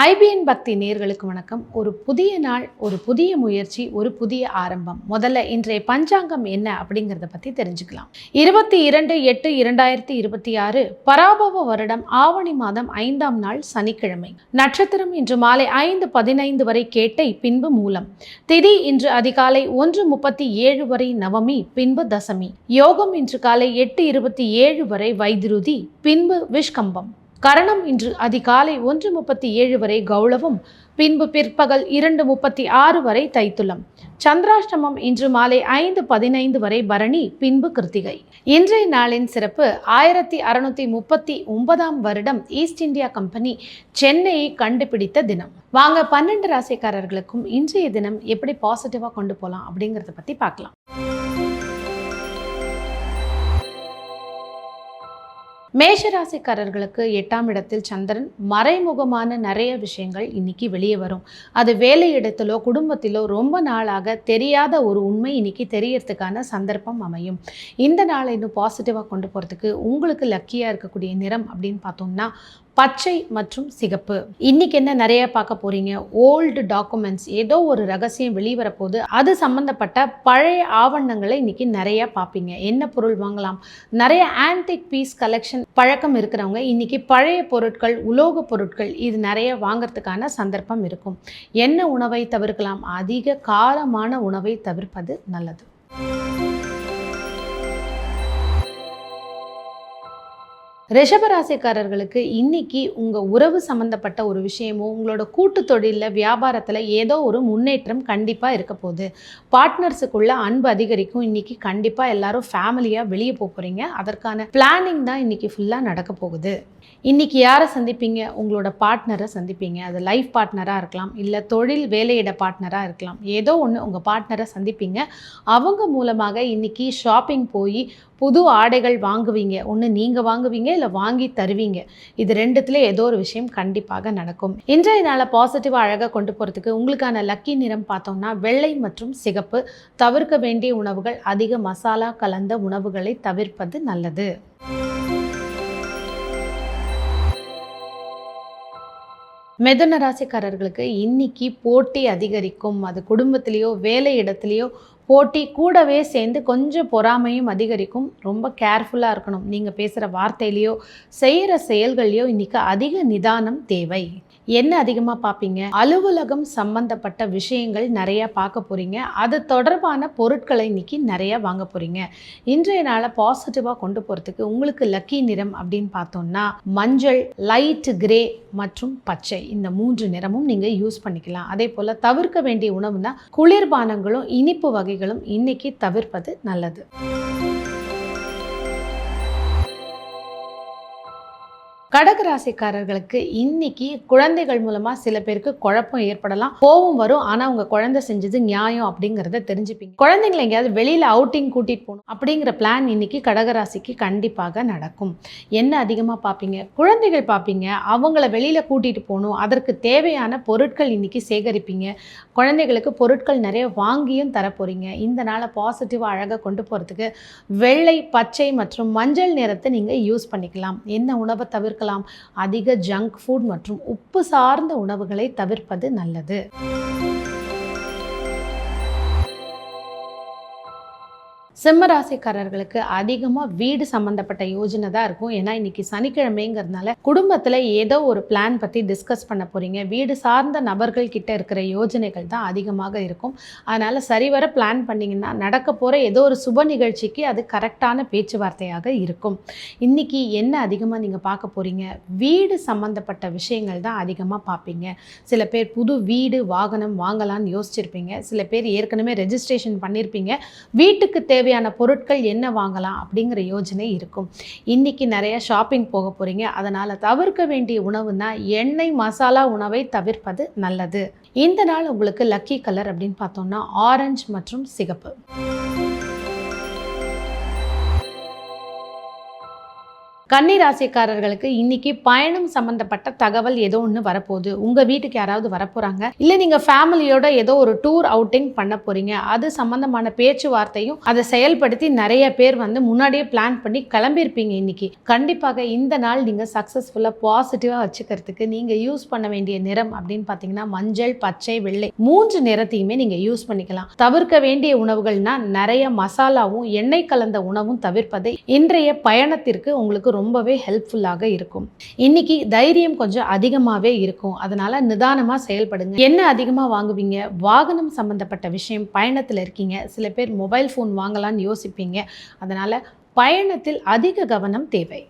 IBN பக்தி நேயர்களுக்கு வணக்கம். ஒரு புதிய நாள், ஒரு புதிய முயற்சி, ஒரு புதிய ஆரம்பம். முதல்ல இன்றைய பஞ்சாங்கம் என்ன அப்படிங்கிறத பற்றி தெரிஞ்சுக்கலாம். 22/8/2026 பராபவ வருடம் ஆவணி மாதம் 5ஆம் நாள் சனிக்கிழமை. நட்சத்திரம் இன்று மாலை 5:15 வரை கேட்டை, பின்பு மூலம். திதி இன்று அதிகாலை 1:37 வரை நவமி, பின்பு தசமி. யோகம் இன்று காலை 8:27 வரை வைதிருதி, பின்பு விஷ்கம்பம். கரணம் இன்று அதிகாலை 1:37 வரை கௌளவம், பின்பு பிற்பகல் 2:36 வரை தைத்துலம். சந்திராஷ்டமம் இன்று மாலை 5:15 வரை பரணி, பின்பு கிருத்திகை. இன்றைய நாளின் சிறப்பு, 1639ஆம் வருடம் ஈஸ்ட் இந்தியா கம்பெனி சென்னையை கண்டுபிடித்த தினம். வாங்க 12 ராசிக்காரர்களுக்கும் இன்றைய தினம் எப்படி பாசிட்டிவாக கொண்டு போகலாம் அப்படிங்கிறத பற்றி பார்க்கலாம். மேஷராசிக்காரர்களுக்கு 8ஆம் இடத்தில் சந்திரன். மறைமுகமான நிறைய விஷயங்கள் இன்னைக்கு வெளியே வரும். அது வேலை இடத்திலோ குடும்பத்திலோ ரொம்ப நாளாக தெரியாத ஒரு உண்மை இன்னைக்கு தெரியறதுக்கான சந்தர்ப்பம் அமையும். இந்த நாளை இன்னும் பாசிட்டிவாக கொண்டு போகிறதுக்கு உங்களுக்கு லக்கியாக இருக்கக்கூடிய நிறம் அப்படின்னு பார்த்தோம்னா பச்சை மற்றும் சிகப்பு. இன்னைக்கு என்ன நிறைய பார்க்க போறீங்க, ஓல்டு டாக்குமெண்ட்ஸ், ஏதோ ஒரு ரகசியம் வெளிவரப்போது அது சம்பந்தப்பட்ட பழைய ஆவணங்களை இன்னைக்கு நிறைய பார்ப்பீங்க. என்ன பொருள் வாங்கலாம், நிறைய ஆன்டிக் பீஸ் கலெக்ஷன் பழக்கம் இருக்கிறவங்க இன்னைக்கு பழைய பொருட்கள், உலோக பொருட்கள் இது நிறைய வாங்கிறதுக்கான சந்தர்ப்பம் இருக்கும். என்ன உணவை தவிர்க்கலாம், அதிக காரமான உணவை தவிர்ப்பது நல்லது. ரிஷபராசிக்காரர்களுக்கு இன்னைக்கு உங்கள் உறவு சம்மந்தப்பட்ட ஒரு விஷயமோ, உங்களோட கூட்டு தொழிலில் வியாபாரத்தில் ஏதோ ஒரு முன்னேற்றம் கண்டிப்பாக இருக்க போகுது. பார்ட்னர்ஸுக்குள்ள அன்பு அதிகரிக்கும். இன்னைக்கு கண்டிப்பாக எல்லாரும் ஃபேமிலியாக வெளியே போகிறீங்க. அதற்கான பிளானிங் தான் இன்னைக்கு ஃபுல்லாக நடக்க போகுது. இன்னைக்கு யாரை சந்திப்பீங்க, உங்களோட பார்ட்னரை சந்திப்பீங்க. அது லைஃப் பார்ட்னராக இருக்கலாம், இல்லை தொழில் வேலையிட பார்ட்னராக இருக்கலாம். ஏதோ ஒன்று உங்கள் பார்ட்னரை சந்திப்பீங்க. அவங்க மூலமாக இன்னைக்கு ஷாப்பிங் போய் புது ஆடைகள் வாங்குவீங்க. ஒன்று நீங்கள் வாங்குவீங்க, இல்லை வாங்கி தருவீங்க. இது ரெண்டுத்துல ஏதோ ஒரு விஷயம் கண்டிப்பாக நடக்கும். இன்றைய நாளை பாசிட்டிவாக அழகாக கொண்டு போகிறதுக்கு உங்களுக்கான லக்கி நிறம் பார்த்தோம்னா வெள்ளை மற்றும் சிகப்பு. தவிர்க்க வேண்டிய உணவுகள், அதிக மசாலா கலந்த உணவுகளை தவிர்ப்பது நல்லது. மிதுன ராசிக்காரர்களுக்கு இன்னைக்கு போட்டி அதிகரிக்கும். அது குடும்பத்திலேயோ வேலை இடத்துலையோ போட்டி கூடவே சேர்ந்து கொஞ்சம் பொறாமையும் அதிகரிக்கும். ரொம்ப கேர்ஃபுல்லாக இருக்கணும். நீங்கள் பேசுகிற வார்த்தையிலையோ செய்கிற செயல்கள்லையோ இன்றைக்கி அதிக நிதானம் தேவை. என்ன அதிகமாக பார்ப்பீங்க, அலுவலகம் சம்பந்தப்பட்ட விஷயங்கள் நிறையா பார்க்க போகிறீங்க. அது தொடர்பான பொருட்களை இன்னைக்கு நிறையா வாங்க போகிறீங்க. இன்றைய நாளை பாசிட்டிவாக கொண்டு போகிறதுக்கு உங்களுக்கு லக்கி நிறம் அப்படின்னு பார்த்தோம்னா மஞ்சள், லைட் கிரே மற்றும் பச்சை. இந்த 3 நிறமும் நீங்கள் யூஸ் பண்ணிக்கலாம். அதே போல் தவிர்க்க வேண்டிய உணவுனா குளிர்பானங்களும் இனிப்பு வகைகளும் இன்னைக்கு தவிர்ப்பது நல்லது. கடகராசிக்காரர்களுக்கு இன்னைக்கு குழந்தைகள் மூலமாக சில பேருக்கு குழப்பம் ஏற்படலாம், கோபம் வரும். ஆனால் உங்கள் குழந்தை செஞ்சது நியாயம் அப்படிங்கிறத தெரிஞ்சுப்பீங்க. குழந்தைங்களை எங்கேயாவது வெளியில் அவுட்டிங் கூட்டிகிட்டு போகணும் அப்படிங்கிற பிளான் இன்னைக்கு கடகராசிக்கு கண்டிப்பாக நடக்கும். என்ன அதிகமாக பார்ப்பீங்க, குழந்தைகள் பார்ப்பீங்க. அவங்கள வெளியில் கூட்டிகிட்டு போகணும், அதற்கு தேவையான பொருட்கள் இன்னைக்கு சேகரிப்பீங்க. குழந்தைகளுக்கு பொருட்கள் நிறைய வாங்கியும் தரப்போகிறீங்க. இந்த நாளை பாசிட்டிவாக அழகாக கொண்டு போகிறதுக்கு வெள்ளை, பச்சை மற்றும் மஞ்சள் நிறத்தை நீங்கள் யூஸ் பண்ணிக்கலாம். என்ன உணவை தவிர்க்க, அதிக ஜங்க் ஃபுட் மற்றும் உப்பு சார்ந்த உணவுகளை தவிர்ப்பது நல்லது. சிம்மராசிக்காரர்களுக்கு அதிகமாக வீடு சம்மந்தப்பட்ட யோஜனை தான் இருக்கும். ஏன்னா இன்னைக்கு சனிக்கிழமைங்கிறதுனால குடும்பத்தில் ஏதோ ஒரு பிளான் பற்றி டிஸ்கஸ் பண்ண போகிறீங்க. வீடு சார்ந்த நபர்கள் கிட்ட இருக்கிற யோஜனைகள் தான் அதிகமாக இருக்கும். அதனால் சரிவர பிளான் பண்ணிங்கன்னா நடக்க போகிற ஏதோ ஒரு சுப நிகழ்ச்சிக்கு அது கரெக்டான பேச்சுவார்த்தையாக இருக்கும். இன்றைக்கி என்ன அதிகமாக நீங்கள் பார்க்க போகிறீங்க, வீடு சம்மந்தப்பட்ட விஷயங்கள் தான் அதிகமாக பார்ப்பீங்க. சில பேர் புது வீடு வாகனம் வாங்கலான்னு யோசிச்சிருப்பீங்க. சில பேர் ஏற்கனவே ரெஜிஸ்ட்ரேஷன் பண்ணியிருப்பீங்க. வீட்டுக்கு தேவையான பொருட்கள் என்ன வாங்கலாம் அப்படிங்கிற யோஜனை இருக்கும். இன்னைக்கு நிறைய ஷாப்பிங் போக போறீங்க. அதனால தவிர்க்க வேண்டிய உணவுனா எண்ணெய் மசாலா உணவை தவிர்ப்பது நல்லது. இந்த நாள் உங்களுக்கு லக்கி கலர் அப்படின்னு பார்த்தோம்னா ஆரஞ்சு மற்றும் சிகப்பு. கன்னி ராசிக்காரர்களுக்கு இன்னைக்கு பயணம் சம்பந்தப்பட்ட தகவல் ஏதோ ஒன்று வரப்போகுது. உங்கள் வீட்டுக்கு யாராவது வரப்போகிறாங்க, இல்லை நீங்கள் ஃபேமிலியோட ஏதோ ஒரு டூர் அவுட்டிங் பண்ண போகிறீங்க. அது சம்பந்தமான பேச்சுவார்த்தையும் அதை செயல்படுத்தி நிறைய பேர் முன்னாடியே பிளான் பண்ணி கிளம்பியிருப்பீங்க. இன்னைக்கு கண்டிப்பாக இந்த நாள் நீங்கள் சக்ஸஸ்ஃபுல்லாக பாசிட்டிவாக வச்சுக்கிறதுக்கு நீங்கள் யூஸ் பண்ண வேண்டிய நிறம் அப்படின்னு பார்த்தீங்கன்னா மஞ்சள், பச்சை, வெள்ளை 3 நிறத்தையுமே நீங்கள் யூஸ் பண்ணிக்கலாம். தவிர்க்க வேண்டிய உணவுகள்னா நிறைய மசாலாவும் எண்ணெய் கலந்த உணவும் தவிர்ப்பதை இன்றைய பயணத்திற்கு உங்களுக்கு ரொம்பவே ஹெல்ப்ஃபுல்லாக இருக்கும். இன்னைக்கு தைரியம் கொஞ்சம் அதிகமாகவே இருக்கும். அதனால நிதானமாக செயல்படுங்க. என்ன அதிகமாக வாங்குவீங்க? வாகனம் சம்பந்தப்பட்ட விஷயம், பயணத்தில் இருக்கீங்க. சில பேர் மொபைல் ஃபோன் வாங்கலான்னு யோசிப்பீங்க. அதனால பயணத்தில் அதிக கவனம் தேவை.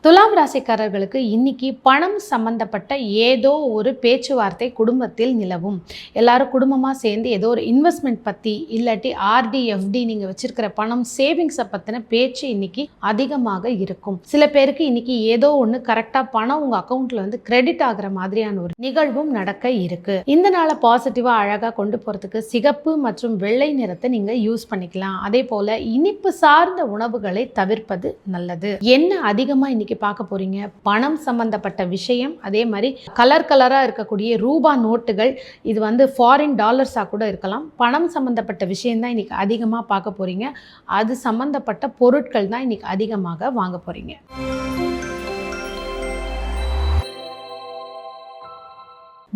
துலாம் ராசிக்காரர்களுக்கு இன்னைக்கு பணம் சம்பந்தப்பட்ட ஏதோ ஒரு பேச்சுவார்த்தை குடும்பத்தில் நிலவும். எல்லாரும் குடும்பமாக சேர்ந்து ஏதோ ஒரு இன்வெஸ்ட்மெண்ட் பற்றி, இல்லாட்டி ஆர்டி, எஃப்டி நீங்கள் வச்சிருக்கிற பணம், சேவிங்ஸை பற்றின பேச்சு இன்னைக்கு அதிகமாக இருக்கும். சில பேருக்கு இன்னைக்கு ஏதோ ஒன்று கரெக்டாக பணம் உங்கள் அக்கௌண்ட்டில் கிரெடிட் ஆகிற மாதிரியான ஒரு நிகழ்வும் நடக்க இருக்கு. இந்த நாளை பாசிட்டிவாக அழகாக கொண்டு போகிறதுக்கு சிகப்பு மற்றும் வெள்ளை நிறத்தை நீங்கள் யூஸ் பண்ணிக்கலாம். அதே போல் இனிப்பு சார்ந்த உணவுகளை தவிர்ப்பது நல்லது. என்ன அதிகமாக இன்னைக்கு பார்க்க போறீங்க? பணம் சம்பந்தப்பட்ட விஷயம். அதே மாதிரி கலரா இருக்கக்கூடிய ரூபா நோட்டுகள், இது ஃபாரின் டாலர்ஸா கூட இருக்கலாம். பணம் சம்பந்தப்பட்ட விஷயம் தான் இன்னைக்கு அதிகமா பார்க்க போறீங்க. அது சம்பந்தப்பட்ட பொருட்கள் தான் இன்னைக்கு அதிகமாக வாங்க போறீங்க.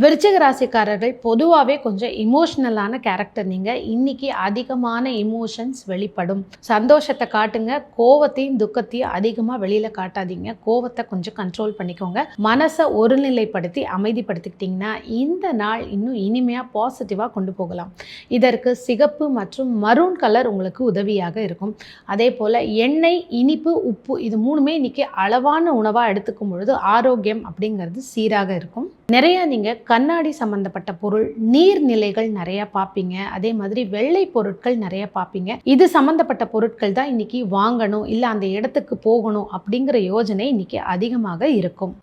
விருச்சிக ராசிக்காரர்கள் பொதுவாகவே கொஞ்சம் இமோஷ்னலான கேரக்டர். நீங்கள் இன்னைக்கு அதிகமான இமோஷன்ஸ் வெளிப்படும். சந்தோஷத்தை காட்டுங்க, கோவத்தையும் துக்கத்தையும் அதிகமாக வெளியில் காட்டாதீங்க. கோவத்தை கொஞ்சம் கண்ட்ரோல் பண்ணிக்கோங்க. மனசை ஒருநிலைப்படுத்தி அமைதிப்படுத்திக்கிட்டிங்கன்னா இந்த நாள் இன்னும் இனிமையாக பாசிட்டிவாக கொண்டு போகலாம். இதற்கு சிகப்பு மற்றும் மரூன் கலர் உங்களுக்கு உதவியாக இருக்கும். அதே போல் எண்ணெய், இனிப்பு, உப்பு இது 3மே இன்னைக்கு அளவான உணவாக எடுத்துக்கும் பொழுது ஆரோக்கியம் அப்படிங்கிறது சீராக இருக்கும். நிறைய நீங்கள் கண்ணாடி சம்பந்தப்பட்ட பொருள், நீர்நிலைகள் நிறைய பார்ப்பீங்க. அதே மாதிரி வெள்ளை பொருட்கள் நிறைய பார்ப்பீங்க. இது சம்பந்தப்பட்ட பொருட்கள் தான் இன்னைக்கு வாங்கணும், இல்லை அந்த இடத்துக்கு போகணும் அப்படிங்கிற யோசனை இன்னைக்கு அதிகமாக இருக்கும்.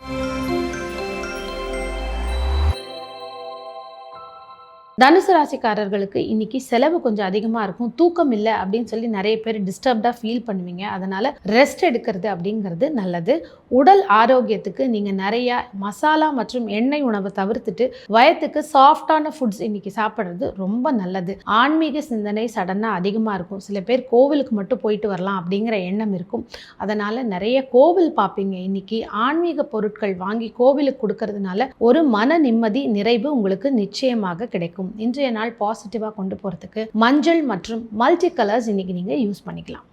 தனுசு ராசிக்காரர்களுக்கு இன்னைக்கு செலவு கொஞ்சம் அதிகமாக இருக்கும். தூக்கம் இல்லை அப்படின்னு சொல்லி நிறைய பேர் டிஸ்டர்ப்டாக ஃபீல் பண்ணுவீங்க. அதனால் ரெஸ்ட் எடுக்கிறது அப்படிங்கிறது நல்லது. உடல் ஆரோக்கியத்துக்கு நீங்கள் நிறைய மசாலா மற்றும் எண்ணெய் உணவை தவிர்த்துட்டு வயத்துக்கு சாஃப்டான ஃபுட்ஸ் இன்னைக்கு சாப்பிட்றது ரொம்ப நல்லது. ஆன்மீக சிந்தனை சடனாக அதிகமாக இருக்கும். சில பேர் கோவிலுக்கு மட்டும் போயிட்டு வரலாம் அப்படிங்கிற எண்ணம் இருக்கும். அதனால் நிறைய கோவில் பார்ப்பீங்க. இன்னைக்கு ஆன்மீக பொருட்கள் வாங்கி கோவிலுக்கு கொடுக்கறதுனால ஒரு மன நிம்மதி, நிறைவு உங்களுக்கு நிச்சயமாக கிடைக்கும். இன்றைய நாள் பாசிட்டிவா கொண்டு போறதுக்கு மஞ்சள் மற்றும் மல்டி கலர்ஸ் இன்னைக்கு நீங்க யூஸ் பண்ணிக்கலாம்.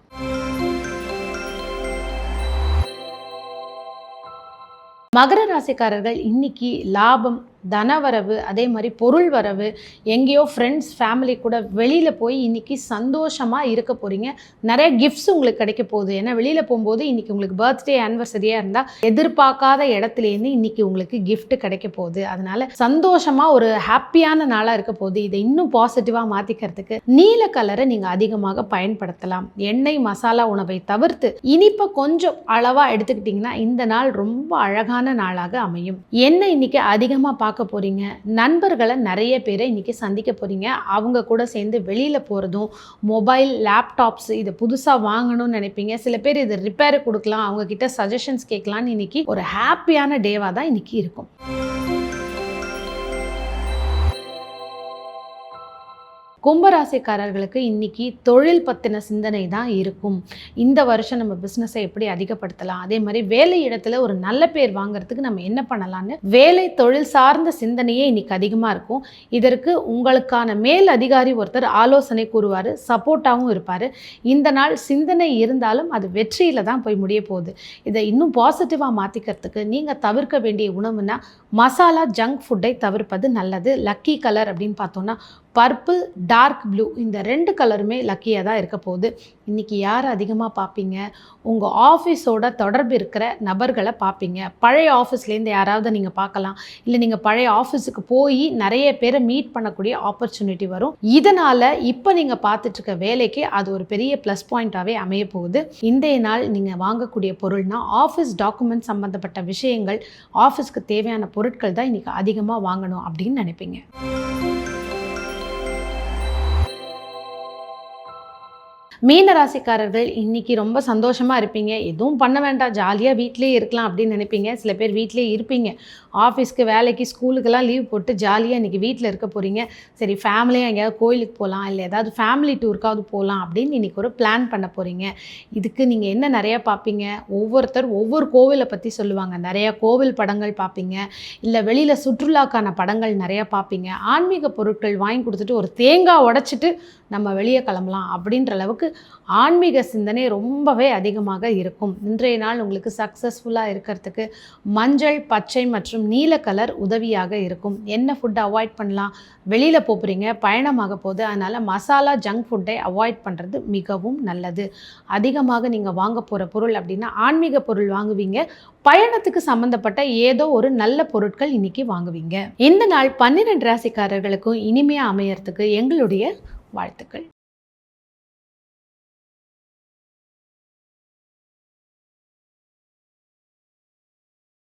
மகர ராசிக்காரர்கள் இன்னைக்கு லாபம், தனவரவு, அதே மாதிரி பொருள் வரவு, எங்கேயோ ஃப்ரெண்ட்ஸ் ஃபேமிலி கூட வெளியில் போய் இன்றைக்கி சந்தோஷமாக இருக்க போகிறீங்க. நிறைய கிஃப்ட்ஸ் உங்களுக்கு கிடைக்க போகுது. ஏன்னா வெளியில் போகும்போது இன்றைக்கி உங்களுக்கு பர்த்டே, ஆனிவர்சரியாக இருந்தால் எதிர்பார்க்காத இடத்துலேருந்து இன்றைக்கி உங்களுக்கு கிஃப்ட் கிடைக்க போகுது. அதனால் சந்தோஷமாக ஒரு ஹாப்பியான நாளாக இருக்க போகுது. இதை இன்னும் பாசிட்டிவாக மாற்றிக்கிறதுக்கு நீல கலரை நீங்கள் அதிகமாக பயன்படுத்தலாம். எண்ணெய், மசாலா உணவை தவிர்த்து இனிப்பை கொஞ்சம் அளவாக எடுத்துக்கிட்டிங்கன்னா இந்த நாள் ரொம்ப அழகான நாளாக அமையும். என்ன இன்னைக்கு அதிகமாக பார்க்க போறீங்க? நண்பர்களை நிறைய பேரை இன்னைக்கு சந்திக்க போறீங்க. அவங்க கூட சேர்ந்து வெளியில போறதும், மொபைல், லேப்டாப்ஸ் இதை புதுசா வாங்கணும்னு நினைப்பீங்க. சில பேர் இது ரிப்பேர் கொடுக்கலாம், அவங்க கிட்ட சஜஷன்ஸ் கேட்கலான்னு இன்னைக்கு ஒரு ஹாப்பியான டேவா தான் இன்னைக்கு இருக்கும். கும்பராசிக்காரர்களுக்கு இன்னைக்கு தொழில் பற்றின சிந்தனை தான் இருக்கும். இந்த வருஷம் நம்ம பிஸ்னஸை எப்படி அதிகப்படுத்தலாம், அதே மாதிரி வேலை இடத்துல ஒரு நல்ல பேர் வாங்குறதுக்கு நம்ம என்ன பண்ணலான்னு வேலை தொழில் சார்ந்த சிந்தனையே இன்னைக்கு அதிகமாக இருக்கும். இதற்கு உங்களுக்கான மேல் அதிகாரி ஒருத்தர் ஆலோசனை கூறுவார், சப்போர்ட்டாகவும் இருப்பார். இந்த நாள் சிந்தனை இருந்தாலும் அது வெற்றியில் தான் போய் முடிய போகுது. இதை இன்னும் பாசிட்டிவாக மாற்றிக்கிறதுக்கு நீங்கள் தவிர்க்க வேண்டிய உணவுனா மசாலா, ஜங்க் ஃபுட்டை தவிர்ப்பது நல்லது. லக்கி கலர் அப்படின்னு பார்த்தோன்னா பர்பிள், டார்க் ப்ளூ இந்த 2 கலருமே லக்கியாக தான் இருக்க போகுது. இன்றைக்கி யார் அதிகமாக பார்ப்பீங்க? உங்கள் ஆஃபீஸோட தொடர்பு இருக்கிற நபர்களை பார்ப்பீங்க. பழைய ஆஃபீஸ்லேருந்து யாராவது நீங்கள் பார்க்கலாம், இல்லை நீங்கள் பழைய ஆஃபீஸுக்கு போய் நிறைய பேரை மீட் பண்ணக்கூடிய ஆப்பர்ச்சுனிட்டி வரும். இதனால் இப்போ நீங்கள் பார்த்துட்ருக்க வேலைக்கு அது ஒரு பெரிய ப்ளஸ் பாயிண்ட்டாகவே அமைய போகுது. இன்றைய நாள் நீங்கள் வாங்கக்கூடிய பொருள்னா ஆஃபீஸ் டாக்குமெண்ட் சம்மந்தப்பட்ட விஷயங்கள், ஆஃபீஸ்க்கு தேவையான பொருட்கள் தான் இன்றைக்கி அதிகமாக வாங்கணும் அப்படின்னு நினைப்பீங்க. மீன ராசிக்காரர்கள் இன்னைக்கு ரொம்ப சந்தோஷமாக இருப்பீங்க. எதுவும் பண்ண வேண்டாம், ஜாலியாக வீட்டிலேயே இருக்கலாம் அப்படின்னு நினைப்பீங்க. சில பேர் வீட்டிலேயே இருப்பீங்க. ஆஃபீஸ்க்கு, வேலைக்கு, ஸ்கூலுக்கெல்லாம் லீவ் போட்டு ஜாலியாக இன்றைக்கி வீட்டில் இருக்க போகிறீங்க. சரி, ஃபேமிலியாக எங்கேயாவது கோயிலுக்கு போகலாம், இல்லை ஏதாவது ஃபேமிலி டூருக்காவது போகலாம் அப்படின்னு இன்றைக்கி ஒரு பிளான் பண்ண போகிறீங்க. இதுக்கு நீங்கள் என்ன நிறையா பார்ப்பீங்க, ஒவ்வொருத்தர் ஒவ்வொரு கோவிலை பற்றி சொல்லுவாங்க. நிறையா கோவில் படங்கள் பார்ப்பீங்க, இல்லை வெளியில் சுற்றுலாக்கான படங்கள் நிறையா பார்ப்பீங்க. ஆன்மீக பொருட்கள் வாங்கி கொடுத்துட்டு ஒரு தேங்காய் உடைச்சிட்டு நம்ம வெளியே கிளம்பலாம் அப்படின்ற அளவுக்கு ஆன்மீக சிந்தனை ரொம்பவே அதிகமாக இருக்கும். இன்றைய நாள் உங்களுக்கு சக்ஸஸ்ஃபுல்லாக இருக்கிறதுக்கு மஞ்சள், பச்சை மற்றும் நீல கலர் உதவியாக இருக்கும். என்ன ஃபுட்டை அவாய்ட் பண்ணலாம், வெளியில் போகிறீங்க, பயணமாக போகுது, அதனால் மசாலா ஜங்க் ஃபுட்டை அவாய்ட் பண்ணுறது மிகவும் நல்லது. அதிகமாக நீங்கள் வாங்க போகிற பொருள் அப்படின்னா ஆன்மீக பொருள் வாங்குவீங்க. பயணத்துக்கு சம்மந்தப்பட்ட ஏதோ ஒரு நல்ல பொருட்கள் இன்னைக்கு வாங்குவீங்க. இந்த நாள் 12 ராசிக்காரர்களுக்கும் இனிமையாக அமையறதுக்கு எங்களுடைய வாழ்த்துக்கள்.